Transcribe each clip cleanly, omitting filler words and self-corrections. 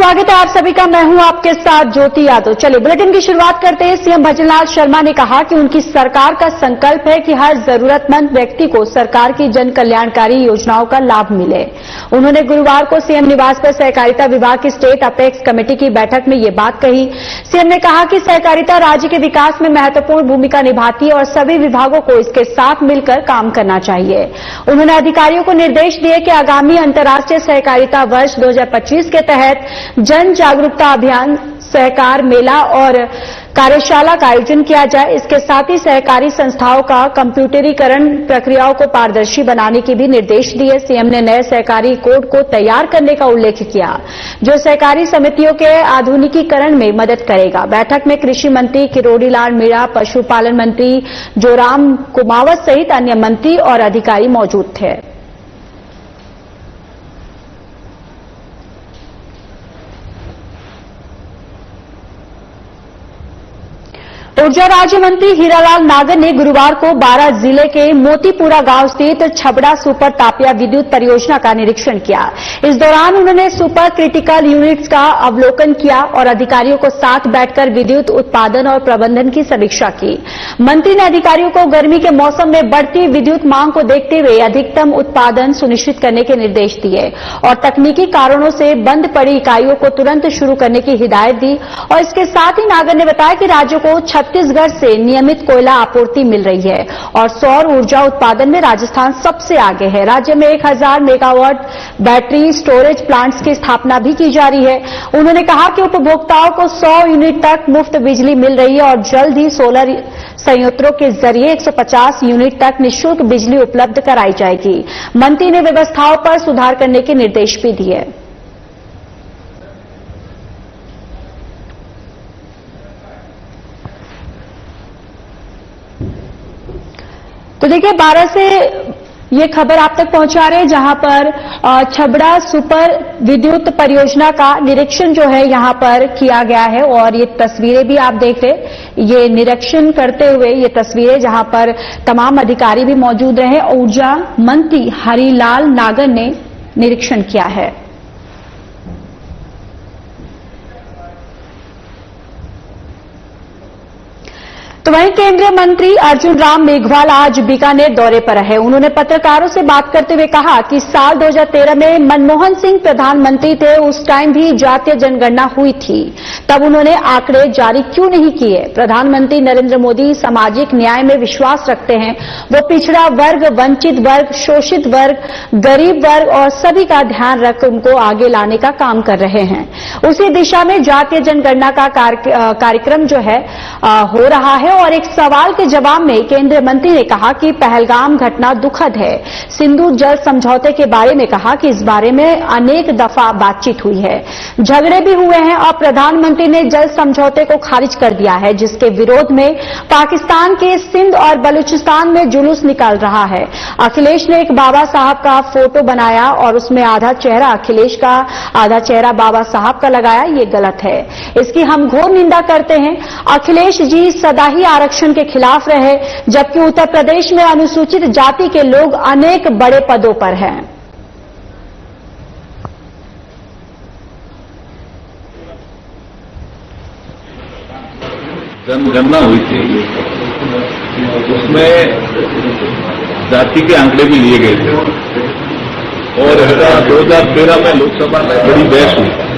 स्वागत है आप सभी का। मैं हूं आपके साथ ज्योति यादव। चलिए बुलेटिन की शुरुआत करते हैं। सीएम भजनलाल शर्मा ने कहा कि उनकी सरकार का संकल्प है कि हर जरूरतमंद व्यक्ति को सरकार की जन कल्याणकारी योजनाओं का लाभ मिले। उन्होंने गुरुवार को सीएम निवास पर सहकारिता विभाग की स्टेट अपेक्स कमेटी की बैठक में ये बात कही। सीएम ने कहा कि सहकारिता राज्य के विकास में महत्वपूर्ण भूमिका निभाती है और सभी विभागों को इसके साथ मिलकर काम करना चाहिए। उन्होंने अधिकारियों को निर्देश दिए कि आगामी अंतर्राष्ट्रीय सहकारिता वर्ष 2025 के तहत जन जागरूकता अभियान, सहकार मेला और कार्यशाला का आयोजन किया जाए। इसके साथ ही सहकारी संस्थाओं का कंप्यूटरीकरण प्रक्रियाओं को पारदर्शी बनाने के भी निर्देश दिए। सीएम ने नए सहकारी कोड को तैयार करने का उल्लेख किया, जो सहकारी समितियों के आधुनिकीकरण में मदद करेगा। बैठक में कृषि मंत्री किरोड़ी लाल मीणा, पशुपालन मंत्री जोराम कुमावत सहित अन्य मंत्री और अधिकारी मौजूद थे। ऊर्जा राज्य मंत्री हीरालाल नागर ने गुरुवार को बारां जिले के मोतीपुरा गांव स्थित छबड़ा सुपर तापिया विद्युत परियोजना का निरीक्षण किया। इस दौरान उन्होंने सुपर क्रिटिकल यूनिट्स का अवलोकन किया और अधिकारियों को साथ बैठकर विद्युत उत्पादन और प्रबंधन की समीक्षा की। मंत्री ने अधिकारियों को गर्मी के मौसम में बढ़ती विद्युत मांग को देखते हुए अधिकतम उत्पादन सुनिश्चित करने के निर्देश दिए और तकनीकी कारणों से बंद पड़ी इकाइयों को तुरंत शुरू करने की हिदायत दी। और इसके साथ ही नागर ने बताया कि राज्य को छत्तीसगढ़ से नियमित कोयला आपूर्ति मिल रही है और सौर ऊर्जा उत्पादन में राजस्थान सबसे आगे है। राज्य में 1000 मेगावाट बैटरी स्टोरेज प्लांट्स की स्थापना भी की जा रही है। उन्होंने कहा कि उपभोक्ताओं को 100 यूनिट तक मुफ्त बिजली मिल रही है और जल्द ही सोलर संयंत्रों के जरिए 150 यूनिट तक निःशुल्क बिजली उपलब्ध कराई जाएगी। मंत्री ने व्यवस्थाओं पर सुधार करने के निर्देश भी दिए। तो देखिए, बारां से ये खबर आप तक पहुंचा रहे हैं, जहां पर छबड़ा सुपर विद्युत परियोजना का निरीक्षण जो है यहां पर किया गया है और ये तस्वीरें भी आप देख रहे। ये निरीक्षण करते हुए ये तस्वीरें जहां पर तमाम अधिकारी भी मौजूद रहे। ऊर्जा मंत्री हरिलाल नागर ने निरीक्षण किया है। तो वहीं केंद्रीय मंत्री अर्जुन राम मेघवाल आज बीकानेर दौरे पर रहे। उन्होंने पत्रकारों से बात करते हुए कहा कि साल 2013 में मनमोहन सिंह प्रधानमंत्री थे, उस टाइम भी जातीय जनगणना हुई थी, तब उन्होंने आंकड़े जारी क्यों नहीं किए। प्रधानमंत्री नरेंद्र मोदी सामाजिक न्याय में विश्वास रखते हैं। वो पिछड़ा वर्ग, वंचित वर्ग, शोषित वर्ग, गरीब वर्ग और सभी का ध्यान रख उनको आगे लाने का काम कर रहे हैं। उसी दिशा में जातीय जनगणना का कार्यक्रम जो है हो रहा है। और एक सवाल के जवाब में केंद्रीय मंत्री ने कहा कि पहलगाम घटना दुखद है। सिंधु जल समझौते के बारे में कहा कि इस बारे में अनेक दफा बातचीत हुई है, झगड़े भी हुए हैं और प्रधानमंत्री ने जल समझौते को खारिज कर दिया है, जिसके विरोध में पाकिस्तान के सिंध और बलूचिस्तान में जुलूस निकल रहा है। अखिलेश ने एक बाबा साहब का फोटो बनाया और उसमें आधा चेहरा अखिलेश का, आधा चेहरा बाबा साहब का लगाया। ये गलत है, इसकी हम घोर निंदा करते हैं। अखिलेश जी सदा ही आरक्षण के खिलाफ रहे, जबकि उत्तर प्रदेश में अनुसूचित जाति के लोग अनेक बड़े पदों पर हैं। जनगणना हुई थी, उसमें जाति के आंकड़े भी लिए गए थे और 2013 में लोकसभा में बड़ी बहस हुई।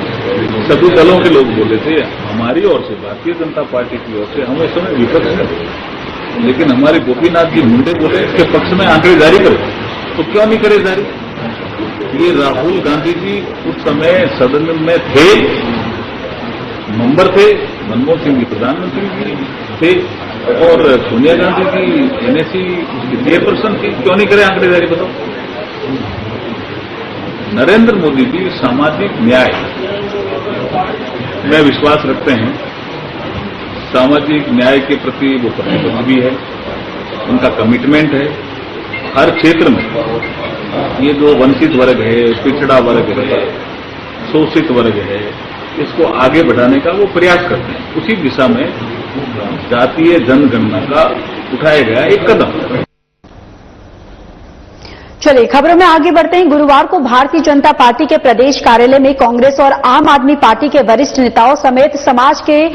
सभी दलों के लोग बोले थे, हमारी ओर से, भारतीय जनता पार्टी की ओर से, हम इस समय विपक्ष में, लेकिन हमारे गोपीनाथ जी मुंडे बोले इसके पक्ष में आंकड़े जारी करो। तो क्यों नहीं करे जारी? ये राहुल गांधी जी उस समय सदन में थे, मेंबर थे, मनमोहन सिंह जी प्रधानमंत्री थे और सोनिया गांधी जी एनएसी चेयरपर्सन थी। क्यों नहीं करे आंकड़े जारी? बताओ। नरेंद्र मोदी जी सामाजिक न्याय में विश्वास रखते हैं, सामाजिक न्याय के प्रति वो प्रतिबद्ध भी है, उनका कमिटमेंट है। हर क्षेत्र में ये जो वंचित वर्ग है, पिछड़ा वर्ग है, शोषित वर्ग है, इसको आगे बढ़ाने का वो प्रयास करते हैं। उसी दिशा में जातीय जनगणना का उठाया गया एक कदम। चलिए खबरों में आगे बढ़ते हैं। गुरुवार को भारतीय जनता पार्टी के प्रदेश कार्यालय में कांग्रेस और आम आदमी पार्टी के वरिष्ठ नेताओं समेत समाज के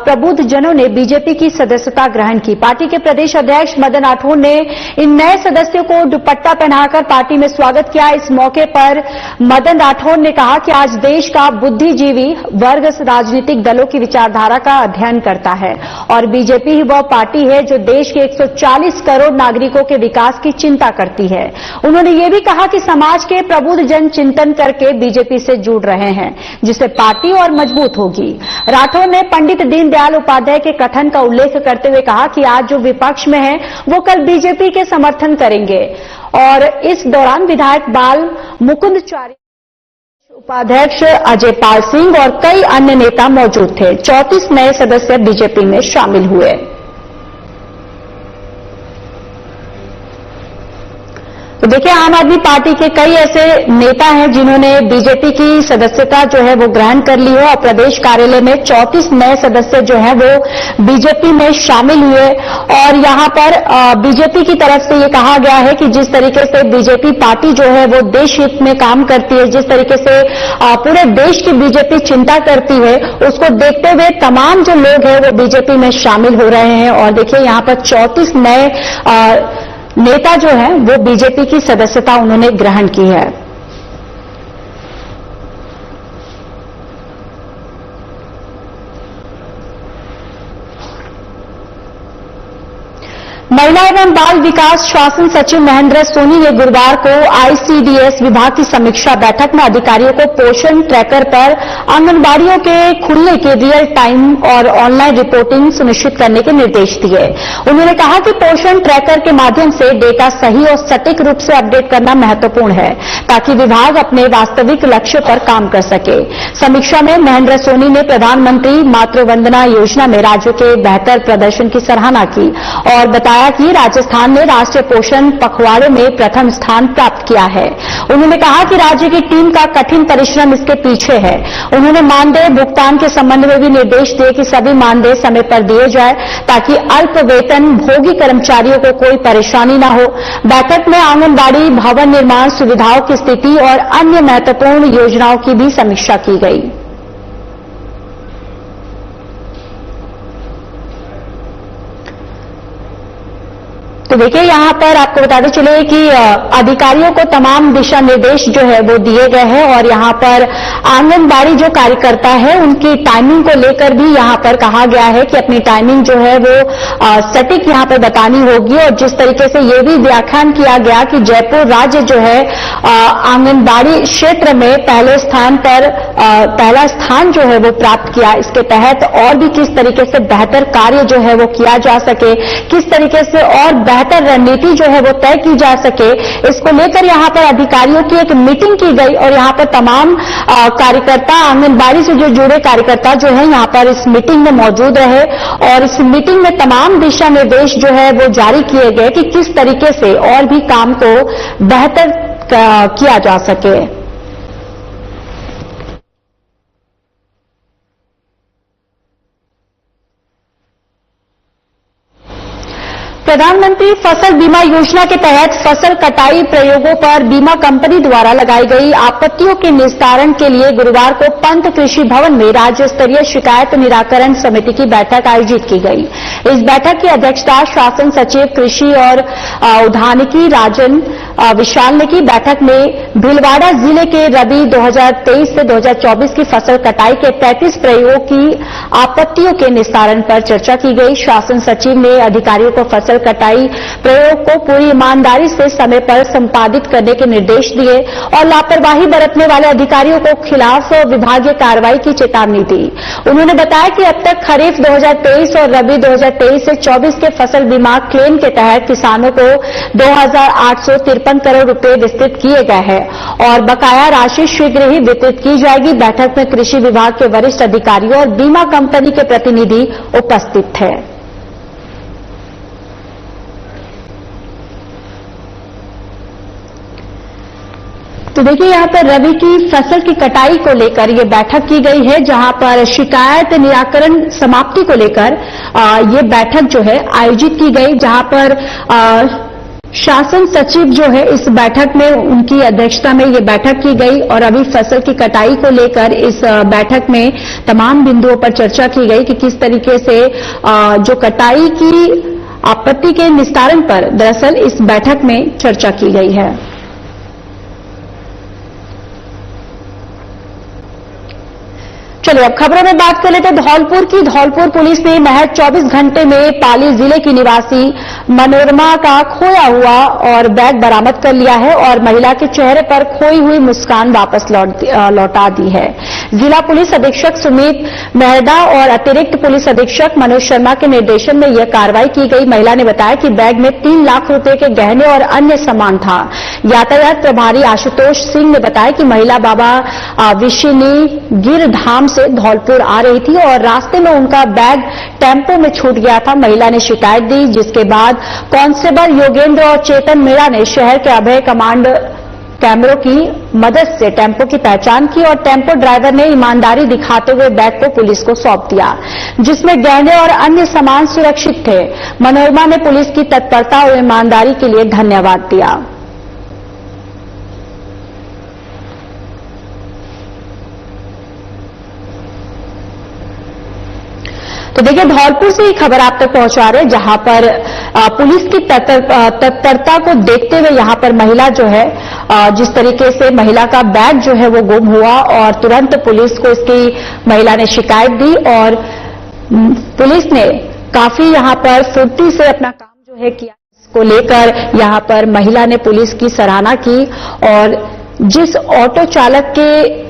प्रबुद्ध जनों ने बीजेपी की सदस्यता ग्रहण की। पार्टी के प्रदेश अध्यक्ष मदन राठौड़ ने इन नए सदस्यों को दुपट्टा पहनाकर पार्टी में स्वागत किया। इस मौके पर मदन राठौड़ ने कहा कि आज देश का बुद्धिजीवी वर्ग राजनीतिक दलों की विचारधारा का अध्ययन करता है और बीजेपी ही वह पार्टी है जो देश के 140 करोड़ नागरिकों के विकास की चिंता करती है। उन्होंने ये भी कहा कि समाज के प्रबुद्ध जन चिंतन करके बीजेपी से जुड़ रहे हैं, जिससे पार्टी और मजबूत होगी। राठौड़ ने पंडित दीनदयाल उपाध्याय के कथन का उल्लेख करते हुए कहा कि आज जो विपक्ष में है वो कल बीजेपी के समर्थन करेंगे और इस दौरान विधायक बाल मुकुंदचारी, उपाध्यक्ष अजय पाल सिंह और कई अन्य नेता मौजूद थे। 34 नए सदस्य बीजेपी में शामिल हुए। तो देखिए, आम आदमी पार्टी के कई ऐसे नेता हैं जिन्होंने बीजेपी की सदस्यता जो है वो ग्रहण कर ली है और प्रदेश कार्यालय में 34 नए सदस्य जो हैं वो बीजेपी में शामिल हुए। और यहां पर बीजेपी की तरफ से ये कहा गया है कि जिस तरीके से बीजेपी पार्टी जो है वो देश हित में काम करती है, जिस तरीके से पूरे देश की बीजेपी चिंता करती है, उसको देखते हुए तमाम जो लोग हैं वो बीजेपी में शामिल हो रहे हैं। और देखिए, यहां पर 34 नए नेता जो हैं वो बीजेपी की सदस्यता उन्होंने ग्रहण की है। महिला एवं बाल विकास शासन सचिव महेंद्र सोनी ने गुरुवार को आईसीडीएस विभाग की समीक्षा बैठक में अधिकारियों को पोषण ट्रैकर पर आंगनबाड़ियों के खुलने के रियल टाइम और ऑनलाइन रिपोर्टिंग सुनिश्चित करने के निर्देश दिए। उन्होंने कहा कि पोषण ट्रैकर के माध्यम से डेटा सही और सटीक रूप से अपडेट करना महत्वपूर्ण है ताकि विभाग अपने वास्तविक लक्ष्य पर काम कर सके। समीक्षा में महेंद्र सोनी ने प्रधानमंत्री मातृ वंदना योजना में राज्यों के बेहतर प्रदर्शन की सराहना की और बताया कि राजस्थान ने राष्ट्रीय पोषण पखवाड़े में प्रथम स्थान प्राप्त किया है। उन्होंने कहा कि राज्य की टीम का कठिन परिश्रम इसके पीछे है। उन्होंने मानदेय भुगतान के संबंध में भी निर्देश दिए कि सभी मानदेय समय पर दिए जाए ताकि अल्प वेतन भोगी कर्मचारियों को कोई परेशानी न हो। बैठक में आंगनबाड़ी भवन निर्माण सुविधाओं की स्थिति और अन्य महत्वपूर्ण योजनाओं की भी समीक्षा की गई। तो देखिए, यहां पर आपको बताते चले कि अधिकारियों को तमाम दिशा निर्देश जो है वो दिए गए हैं और यहां पर आंगनबाड़ी जो कार्यकर्ता है उनकी टाइमिंग को लेकर भी यहां पर कहा गया है कि अपनी टाइमिंग जो है वो सटीक यहां पर बतानी होगी। और जिस तरीके से ये भी व्याख्यान किया गया कि जयपुर राज्य जो है आंगनबाड़ी क्षेत्र में पहला स्थान जो है वो प्राप्त किया। इसके तहत और भी किस तरीके से बेहतर कार्य जो है वो किया जा सके, किस तरीके से और बेहतर रणनीति जो है वो तय की जा सके, इसको लेकर यहां पर अधिकारियों की एक मीटिंग की गई और यहां पर तमाम कार्यकर्ता, आंगनबाड़ी से जो जुड़े कार्यकर्ता जो है यहां पर इस मीटिंग में मौजूद रहे और इस मीटिंग में तमाम दिशा निर्देश जो है वो जारी किए गए कि किस तरीके से और भी काम को बेहतर किया जा सके। प्रधानमंत्री फसल बीमा योजना के तहत फसल कटाई प्रयोगों पर बीमा कंपनी द्वारा लगाई गई आपत्तियों के निस्तारण के लिए गुरुवार को पंत कृषि भवन में राज्य स्तरीय शिकायत निराकरण समिति की बैठक आयोजित की गई। इस बैठक की अध्यक्षता शासन सचिव कृषि और उद्यानिकी राजन विशाल ने की। बैठक में भीलवाड़ा जिले के रबी 2023 से 2024 की फसल कटाई के 33 प्रयोगों की आपत्तियों के निस्तारण पर चर्चा की गई। शासन सचिव ने अधिकारियों को फसल कटाई प्रयोग को पूरी ईमानदारी से समय पर संपादित करने के निर्देश दिए और लापरवाही बरतने वाले अधिकारियों को खिलाफ विभागीय कार्रवाई की चेतावनी दी। उन्होंने बताया कि अब तक खरीफ 2023 और रबी 2023 से 24 के फसल बीमा क्लेम के तहत किसानों को 2,853 करोड़ रुपए वितरित किए गए हैं और बकाया राशि शीघ्र ही वितरित की जाएगी। बैठक में कृषि विभाग के वरिष्ठ अधिकारियों और बीमा कंपनी के प्रतिनिधि उपस्थित थे। तो देखिए, यहाँ पर रबी की फसल की कटाई को लेकर ये बैठक की गई है, जहां पर शिकायत निराकरण समाप्ति को लेकर ये बैठक जो है आयोजित की गई, जहां पर शासन सचिव जो है इस बैठक में उनकी अध्यक्षता में ये बैठक की गई और अभी फसल की कटाई को लेकर इस बैठक में तमाम बिंदुओं पर चर्चा की गई कि किस तरीके से जो कटाई की आपत्ति के निस्तारण पर दरअसल इस बैठक में चर्चा की गई है। चलिए अब खबरों में बात कर लेते हैं धौलपुर की। धौलपुर पुलिस ने महज 24 घंटे में पाली जिले की निवासी मनोरमा का खोया हुआ और बैग बरामद कर लिया है और महिला के चेहरे पर खोई हुई मुस्कान वापस लौटा दी है। जिला पुलिस अधीक्षक सुमित मेहदा और अतिरिक्त पुलिस अधीक्षक मनोज शर्मा के निर्देशन में यह कार्रवाई की गई। महिला ने बताया कि बैग में 3 लाख रुपए के गहने और अन्य सामान था। यातायात प्रभारी आशुतोष सिंह ने बताया कि महिला बाबा विशिनी गिरधाम से धौलपुर आ रही थी और रास्ते में उनका बैग टेम्पो में छूट गया था। महिला ने शिकायत दी, जिसके बाद कांस्टेबल योगेंद्र और चेतन मीणा ने शहर के अभय कमांड कैमरों की मदद से टेम्पो की पहचान की और टेम्पो ड्राइवर ने ईमानदारी दिखाते हुए बैग को पुलिस को सौंप दिया, जिसमें गहने और अन्य सामान सुरक्षित थे। मनोरमा ने पुलिस की तत्परता और ईमानदारी के लिए धन्यवाद दिया। तो देखिए धौलपुर से ही खबर आप तक पहुंचा रहे, जहां पर पुलिस की तत्परता को देखते हुए यहां पर महिला जो है जिस तरीके से महिला का बैग जो है वो गुम हुआ और तुरंत पुलिस को इसकी महिला ने शिकायत दी और पुलिस ने काफी यहां पर फुर्ती से अपना काम जो है किया। इसको लेकर यहां पर महिला ने पुलिस की सराहना की और जिस ऑटो चालक के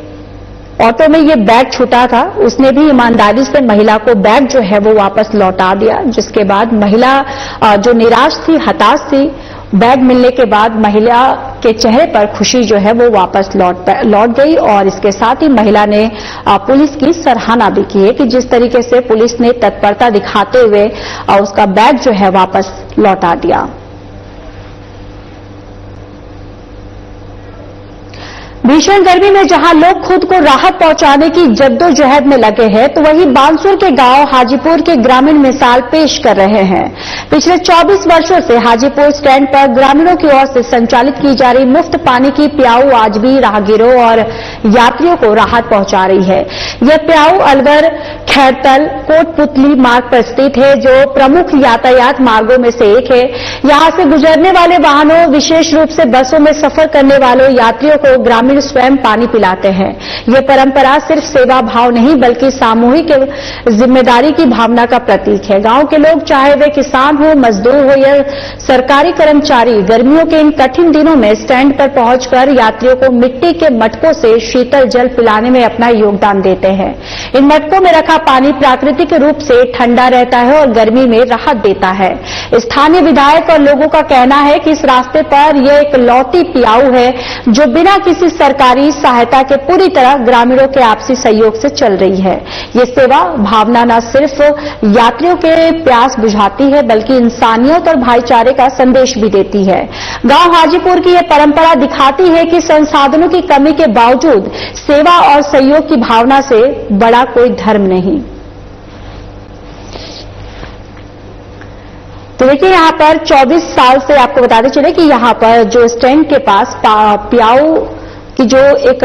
ऑटो में ये बैग छूटा था उसने भी ईमानदारी से महिला को बैग जो है वो वापस लौटा दिया, जिसके बाद महिला जो निराश थी, हताश थी, बैग मिलने के बाद महिला के चेहरे पर खुशी जो है वो वापस लौट गई और इसके साथ ही महिला ने पुलिस की सराहना भी की है कि जिस तरीके से पुलिस ने तत्परता दिखाते हुए उसका बैग जो है वापस लौटा दिया। भीषण गर्मी में जहां लोग खुद को राहत पहुंचाने की जद्दोजहद में लगे हैं, तो वहीं बानसूर के गांव हाजीपुर के ग्रामीण मिसाल पेश कर रहे हैं। पिछले 24 वर्षों से हाजीपुर स्टैंड पर ग्रामीणों की ओर से संचालित की जा रही मुफ्त पानी की प्याऊ आज भी राहगीरों और यात्रियों को राहत पहुंचा रही है। यह प्याऊ अलवर खैरतल कोटपुतली मार्ग पर स्थित है, जो प्रमुख यातायात मार्गों में से एक है। यहां से गुजरने वाले वाहनों, विशेष रूप से बसों में सफर करने वाले यात्रियों को ग्रामीण स्वयं पानी पिलाते हैं। यह परंपरा सिर्फ सेवा भाव नहीं बल्कि सामूहिक जिम्मेदारी की भावना का प्रतीक है। गांव के लोग, चाहे वे किसान हो, मजदूर हो या सरकारी कर्मचारी, गर्मियों के इन कठिन दिनों में स्टैंड पर पहुंचकर यात्रियों को मिट्टी के मटकों से शीतल जल पिलाने में अपना योगदान देते हैं। इन मटकों में रखा पानी प्राकृतिक रूप से ठंडा रहता है और गर्मी में राहत देता है। स्थानीय विधायक और लोगों का कहना है कि इस रास्ते पर यह एक लौती प्याऊ है जो बिना किसी सरकारी सहायता के पूरी तरह ग्रामीणों के आपसी सहयोग से चल रही है। ये सेवा भावना न सिर्फ यात्रियों के प्यास बुझाती है बल्कि इंसानियत और भाईचारे का संदेश भी देती है। गांव हाजीपुर की यह परंपरा दिखाती है कि संसाधनों की कमी के बावजूद सेवा और सहयोग की भावना से बड़ा कोई धर्म नहीं। तो देखिए यहां पर 24 साल से आपको बताते चले कि यहां पर जो स्टैंड के पास प्याऊ की जो एक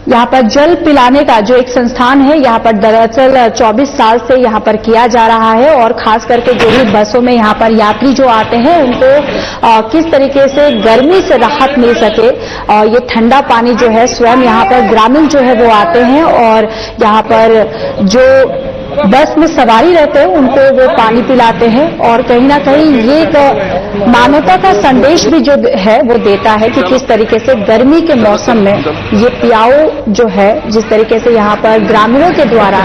यहां पर जल पिलाने का जो एक संस्थान है, यहां पर दरअसल 24 साल से यहां पर किया जा रहा है और खास करके जो भी बसों में यहां पर यात्री जो आते हैं उनको किस तरीके से गर्मी से राहत मिल सके और ये ठंडा पानी जो है स्वयं यहां पर ग्रामीण जो है वो आते हैं और यहां पर जो बस में सवारी रहते हैं उनको वो पानी पिलाते हैं और कहीं ना कहीं ये एक मानवता का संदेश भी जो है वो देता है कि किस तरीके से गर्मी के मौसम में ये प्याऊ जो है, जिस तरीके से यहाँ पर ग्रामीणों के द्वारा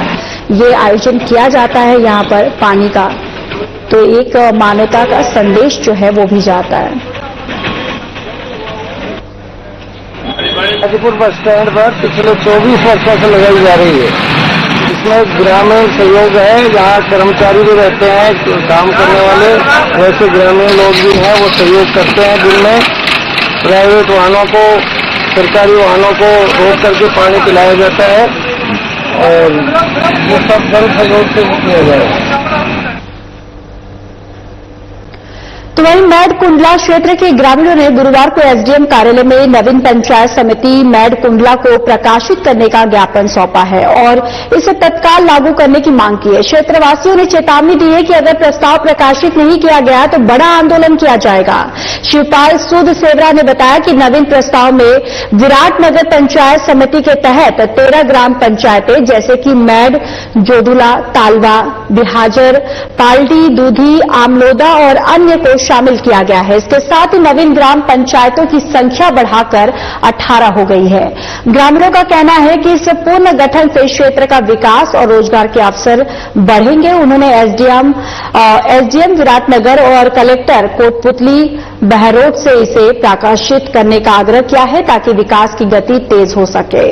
ये आयोजन किया जाता है यहाँ पर पानी का, तो एक मानवता का संदेश जो है वो भी जाता है। हाजीपुर बस स्टैंड पर पिछले 24 वर्षों से लगाई जा रही है। इसमें ग्रामीण सहयोग है, यहाँ कर्मचारी भी रहते हैं काम करने वाले, वैसे ग्रामीण लोग भी हैं वो सहयोग करते हैं। दिन में प्राइवेट वाहनों को, सरकारी वाहनों को रोक करके पानी पिलाया जाता है और ये सब जन सहयोग से किया जाएगा। तो वहीं मैड कुंडला क्षेत्र के ग्रामीणों ने गुरुवार को एसडीएम कार्यालय में नवीन पंचायत समिति मैड कुंडला को प्रकाशित करने का ज्ञापन सौंपा है और इसे तत्काल लागू करने की मांग की है। क्षेत्रवासियों ने चेतावनी दी है कि अगर प्रस्ताव प्रकाशित नहीं किया गया तो बड़ा आंदोलन किया जाएगा। शिवपाल सूद सेवरा ने बताया कि नवीन प्रस्ताव में विराटनगर पंचायत समिति के तहत 13 ग्राम पंचायतें जैसे कि मैड, जोधुला, तालवा, बिहाजर, पाल्टी, दूधी, आमलोदा और अन्य को शामिल किया गया है। इसके साथ ही नवीन ग्राम पंचायतों की संख्या बढ़ाकर 18 हो गई है। ग्रामीणों का कहना है कि इस पूर्ण गठन से क्षेत्र का विकास और रोजगार के अवसर बढ़ेंगे। उन्होंने एसडीएम विराटनगर और कलेक्टर कोटपुतली बहरोड से इसे प्रकाशित करने का आग्रह किया है ताकि विकास की गति तेज हो सके।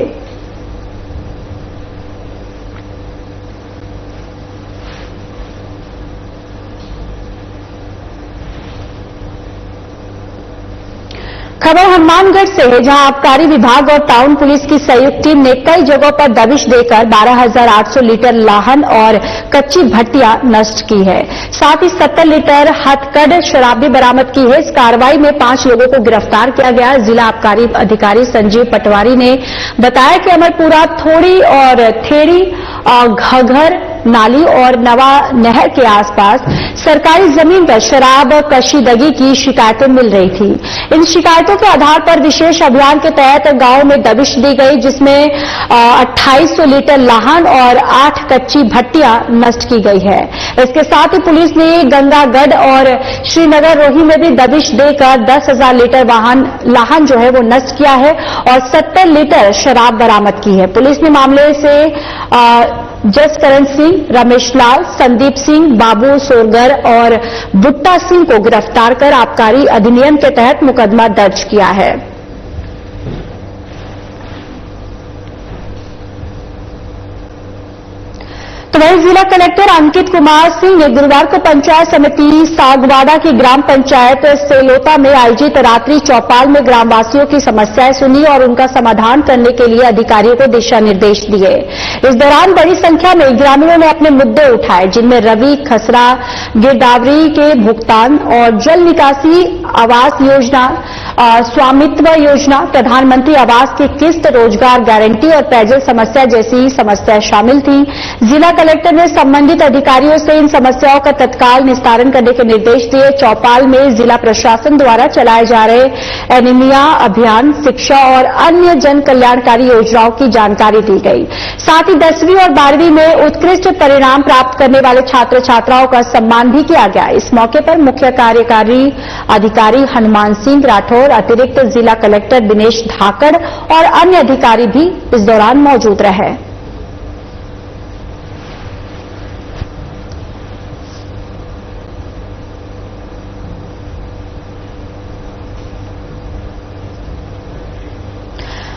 खबर हनुमानगढ़ से है, जहां आबकारी विभाग और टाउन पुलिस की संयुक्त टीम ने कई जगहों पर दबिश देकर 12,800 लीटर लाहन और कच्ची भट्टियां नष्ट की है। साथ ही 70 लीटर हथकढ़ शराब भी बरामद की है। इस कार्रवाई में 5 लोगों को गिरफ्तार किया गया। जिला आबकारी अधिकारी संजीव पटवारी ने बताया कि अमरपुरा, थोड़ी और थेड़ी, घघर, नाली और नवा नहर के आसपास सरकारी जमीन पर शराब कशीदगी की शिकायतें मिल रही थी। इन शिकायतों के आधार पर विशेष अभियान के तहत गांव में दबिश दी गई, जिसमें 2800 लीटर लाहन और 8 कच्ची भट्टियां नष्ट की गई है। इसके साथ ही पुलिस ने गंगागढ़ और श्रीनगर रोही में भी दबिश देकर 10,000 लीटर लाहन जो है वो नष्ट किया है और 70 लीटर शराब बरामद की है। पुलिस ने मामले से जसकरण सिंह, रमेश लाल, संदीप सिंह, बाबू सोरगर और बुट्टा सिंह को गिरफ्तार कर आबकारी अधिनियम के तहत मुकदमा दर्ज किया है। तो वहीं जिला कलेक्टर अंकित कुमार सिंह ने गुरुवार को पंचायत समिति सागवाड़ा की ग्राम पंचायत सेलोता में आयोजित रात्रि चौपाल में ग्रामवासियों की समस्याएं सुनी और उनका समाधान करने के लिए अधिकारियों को दिशा निर्देश दिए। इस दौरान बड़ी संख्या में ग्रामीणों ने अपने मुद्दे उठाए, जिनमें रवि खसरा गिरदावरी के भुगतान और जल निकासी, आवास योजना, स्वामित्व योजना, प्रधानमंत्री आवास की किस्त, रोजगार गारंटी और पेयजल समस्या जैसी समस्याएं शामिल थी। जिला कलेक्टर ने संबंधित अधिकारियों से इन समस्याओं का तत्काल निस्तारण करने के निर्देश दिए। चौपाल में जिला प्रशासन द्वारा चलाए जा रहे एनीमिया अभियान, शिक्षा और अन्य जन कल्याणकारी योजनाओं की जानकारी दी गई। साथ ही 10वीं और 12वीं में उत्कृष्ट परिणाम प्राप्त करने वाले छात्र छात्राओं का सम्मान भी किया गया। इस मौके पर मुख्य कार्यकारी अधिकारी हनुमान सिंह राठौर, अतिरिक्त जिला कलेक्टर दिनेश धाकड़ और अन्य अधिकारी भी इस दौरान मौजूद रहे।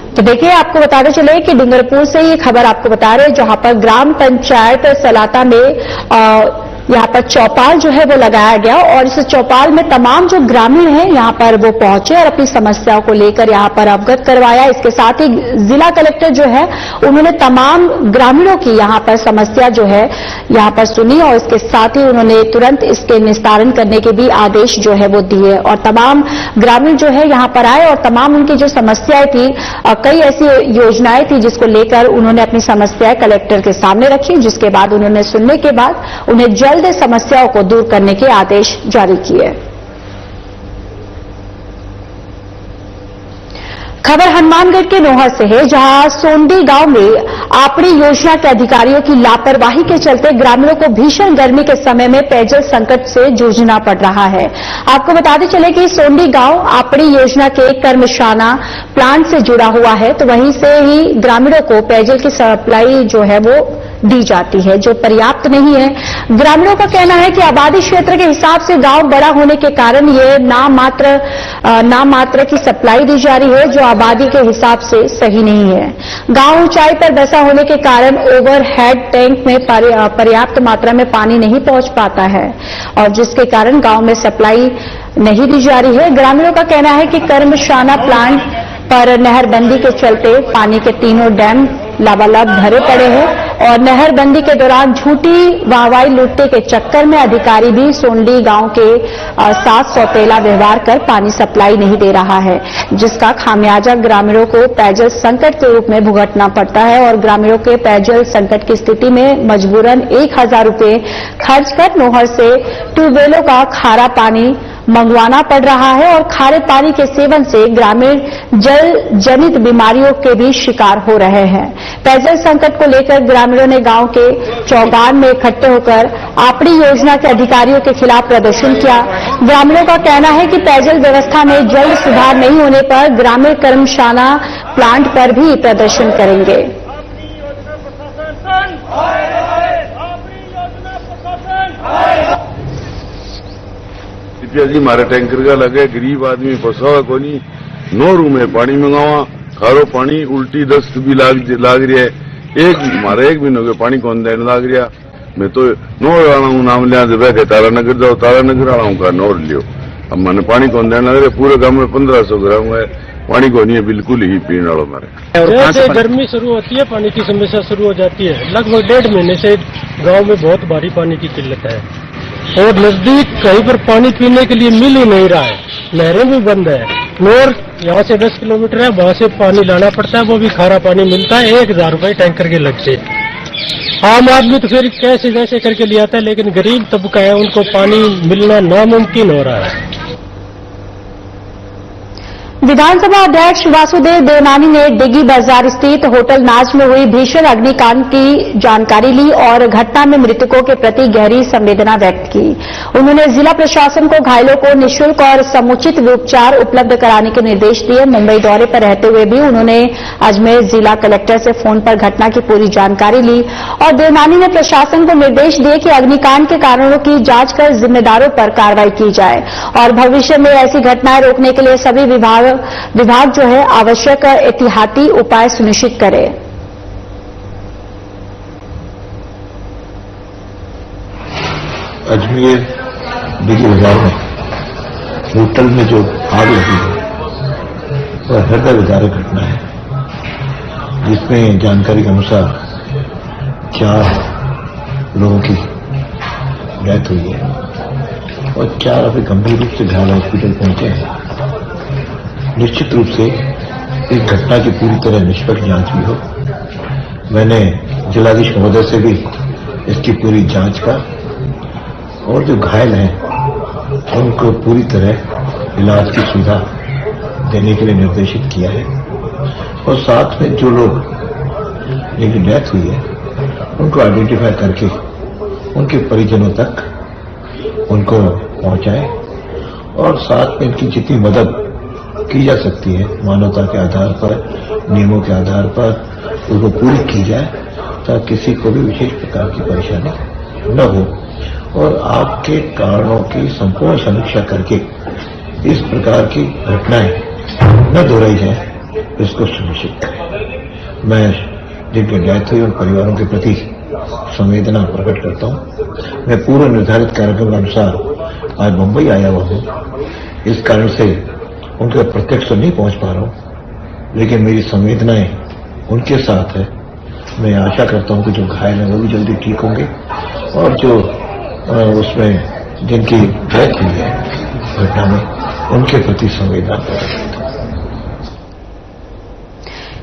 तो देखिए, आपको बताते चले कि डूंगरपुर से ये खबर आपको बता रहे हैं, जहां पर ग्राम पंचायत सलाता में यहाँ पर चौपाल जो है वो लगाया गया और इस चौपाल में तमाम जो ग्रामीण हैं यहाँ पर वो पहुंचे और अपनी समस्याओं को लेकर यहाँ पर अवगत करवाया। इसके साथ ही जिला कलेक्टर जो है उन्होंने तमाम ग्रामीणों की यहाँ पर समस्या जो है यहाँ पर सुनी और इसके साथ ही उन्होंने तुरंत इसके निस्तारण करने के भी आदेश जो है वो दिए और तमाम ग्रामीण जो है यहाँ पर आए और तमाम उनकी जो समस्याएं थी, कई ऐसी योजनाएं थी जिसको लेकर उन्होंने अपनी समस्याएं कलेक्टर के सामने रखी, जिसके बाद उन्होंने सुनने के बाद उन्हें जल्द समस्याओं को दूर करने के आदेश जारी किए। खबर हनुमानगढ़ के नोहा से है, जहां सोंडी गांव में आपड़ी योजना के अधिकारियों की लापरवाही के चलते ग्रामीणों को भीषण गर्मी के समय में पेयजल संकट से जूझना पड़ रहा है। आपको बताते चले कि सोंडी गांव आपड़ी योजना के कर्मशाला प्लांट से जुड़ा हुआ है, तो वहीं से ही ग्रामीणों को पेयजल की सप्लाई जो है वो दी जाती है, जो पर्याप्त नहीं है। ग्रामीणों का कहना है कि आबादी क्षेत्र के हिसाब से गांव बड़ा होने के कारण ये नाम मात्र की सप्लाई दी जा रही है, जो आबादी के हिसाब से सही नहीं है। गांव ऊंचाई पर बसा होने के कारण ओवरहेड टैंक में पर्याप्त मात्रा में पानी नहीं पहुंच पाता है और जिसके कारण गांव में सप्लाई नहीं दी जा रही है। ग्रामीणों का कहना है कि कर्मशाला प्लांट पर नहरबंदी के चलते पानी के तीनों डैम लबालब भरे पड़े हैं और नहरबंदी के दौरान झूठी वाहवाही लूटने के चक्कर में अधिकारी भी सोंडी गांव के साथ सौतेला व्यवहार कर पानी सप्लाई नहीं दे रहा है, जिसका खामियाजा ग्रामीणों को पेयजल संकट के रूप में भुगतना पड़ता है और ग्रामीणों के पेयजल संकट की स्थिति में मजबूरन 1000 रुपये खर्च कर नोहर से ट्यूबवेलों का खारा पानी मंगवाना पड़ रहा है और खारे पानी के सेवन से ग्रामीण जल जनित बीमारियों के भी शिकार हो रहे हैं। पेयजल संकट को लेकर ग्रामीणों ने गांव के चौगान में इकट्ठे होकर आपड़ी योजना के अधिकारियों के खिलाफ प्रदर्शन किया। ग्रामीणों का कहना है कि पेयजल व्यवस्था में जल्द सुधार नहीं होने पर ग्रामीण कर्मशाला प्लांट पर भी प्रदर्शन करेंगे। जी मारे टैंकर का लगे, गरीब आदमी फंसा हुआ कोनी, 9 रूम में पानी मंगावा, खारो पानी उल्टी दस्त भी लाग रही है। एक महीनों के पानी कौन देने लाग रहा। मैं तो नोर आना हूँ, नाम लिया बैठे तारा नगर जाओ, तारा नगर आना हूँ का नोर लियो। अब मैंने पानी कौन देने लग रहा। पूरे गांव में 1500 ग्राम है पानी को नहीं है, बिल्कुल ही पीने वाला हमारे। जैसे गर्मी शुरू होती है पानी की समस्या शुरू हो जाती है। लगभग 1.5 महीने से गांव में बहुत भारी पानी की किल्लत है और नजदीक कहीं पर पानी पीने के लिए मिल ही नहीं रहा है। नहरें भी बंद है। नोर यहाँ से 10 किलोमीटर है, वहां से पानी लाना पड़ता है, वो भी खारा पानी मिलता है 1000 रुपये टैंकर के लगते। आम आदमी तो फिर कैसे कैसे करके ले आता है, लेकिन गरीब तबका है उनको पानी मिलना नामुमकिन हो रहा है। विधानसभा अध्यक्ष वासुदेव देवनानी ने डिग्गी बाजार स्थित होटल नाज में हुई भीषण अग्निकांड की जानकारी ली और घटना में मृतकों के प्रति गहरी संवेदना व्यक्त की। उन्होंने जिला प्रशासन को घायलों को निःशुल्क और समुचित उपचार उपलब्ध कराने के निर्देश दिए। मुंबई दौरे पर रहते हुए भी उन्होंने अजमेर जिला कलेक्टर से फोन पर घटना की पूरी जानकारी ली और देवनानी ने प्रशासन को निर्देश दिए कि अग्निकांड के कारणों की जांच कर जिम्मेदारों पर कार्रवाई की जाए और भविष्य में ऐसी घटनाएं रोकने के लिए सभी विभाग जो है आवश्यक एहतियाती उपाय सुनिश्चित करे। अजमेर डिग्गी बाजार में होटल में जो आग लगी है वह हृदय विदारक घटना है, जिसमें जानकारी के अनुसार 4 लोगों की डेथ हुई है और 4 अभी गंभीर रूप से घायल हॉस्पिटल पहुंचे हैं। निश्चित रूप से इस घटना की पूरी तरह निष्पक्ष जांच भी हो। मैंने जिलाधीश महोदय से भी इसकी पूरी जांच का और जो घायल हैं उनको पूरी तरह इलाज की सुविधा देने के लिए निर्देशित किया है और साथ में जो लोग जिनकी डेथ हुई है उनको आइडेंटिफाई करके उनके परिजनों तक उनको पहुंचाएं और साथ में इनकी जितनी मदद की जा सकती है मानवता के आधार पर, नियमों के आधार पर उनको पूरी की जाए ताकि किसी को भी विशेष प्रकार की परेशानी न हो और आपके कारणों की संपूर्ण समीक्षा करके इस प्रकार की घटनाएं न दोहराई जाए, इसको सुनिश्चित करें। मैं जिनके डेथ हुई उन परिवारों के प्रति संवेदना प्रकट करता हूं। मैं पूर्व निर्धारित कार्यक्रम के अनुसार आज मुंबई आया हुआ हूं, इस कारण से उनके प्रत्यक्ष तो नहीं पहुंच पा रहा हूं, लेकिन मेरी संवेदनाएं उनके साथ है। मैं आशा करता हूं कि जो घायल हैं वो भी जल्दी ठीक होंगे और जो उसमें जिनकी डेथ हुई है घटना में उनके प्रति संवेदना प्रकट करता हूं।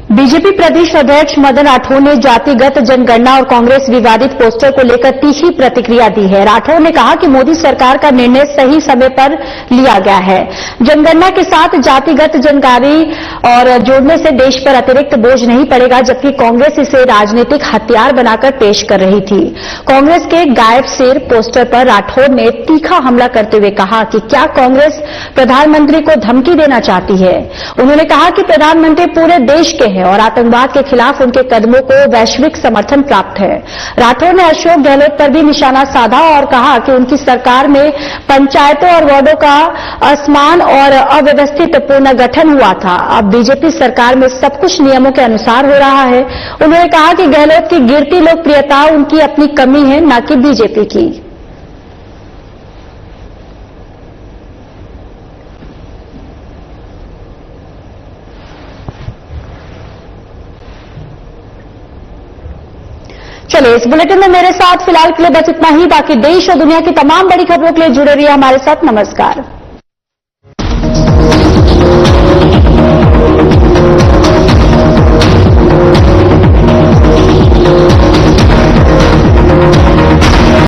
बीजेपी प्रदेश अध्यक्ष मदन राठौर ने जातिगत जनगणना और कांग्रेस विवादित पोस्टर को लेकर तीखी प्रतिक्रिया दी है। राठौर ने कहा कि मोदी सरकार का निर्णय सही समय पर लिया गया है। जनगणना के साथ जातिगत जानकारी और जोड़ने से देश पर अतिरिक्त बोझ नहीं पड़ेगा, जबकि कांग्रेस इसे राजनीतिक हथियार बनाकर पेश कर रही थी। कांग्रेस के गायब शेर पोस्टर पर राठौर ने तीखा हमला करते हुए कहा कि क्या कांग्रेस प्रधानमंत्री को धमकी देना चाहती है। उन्होंने कहा कि प्रधानमंत्री पूरे देश के और आतंकवाद के खिलाफ उनके कदमों को वैश्विक समर्थन प्राप्त है। राठौर ने अशोक गहलोत पर भी निशाना साधा और कहा कि उनकी सरकार में पंचायतों और वार्डों का असमान और अव्यवस्थित पुनर्गठन हुआ था। अब बीजेपी सरकार में सब कुछ नियमों के अनुसार हो रहा है। उन्होंने कहा कि गहलोत की गिरती लोकप्रियता उनकी अपनी कमी है, न कि बीजेपी की। चलिए इस बुलेटिन में मेरे साथ फिलहाल के लिए बस इतना ही। बाकी देश और दुनिया की तमाम बड़ी खबरों के लिए जुड़े रहिए हमारे साथ। नमस्कार।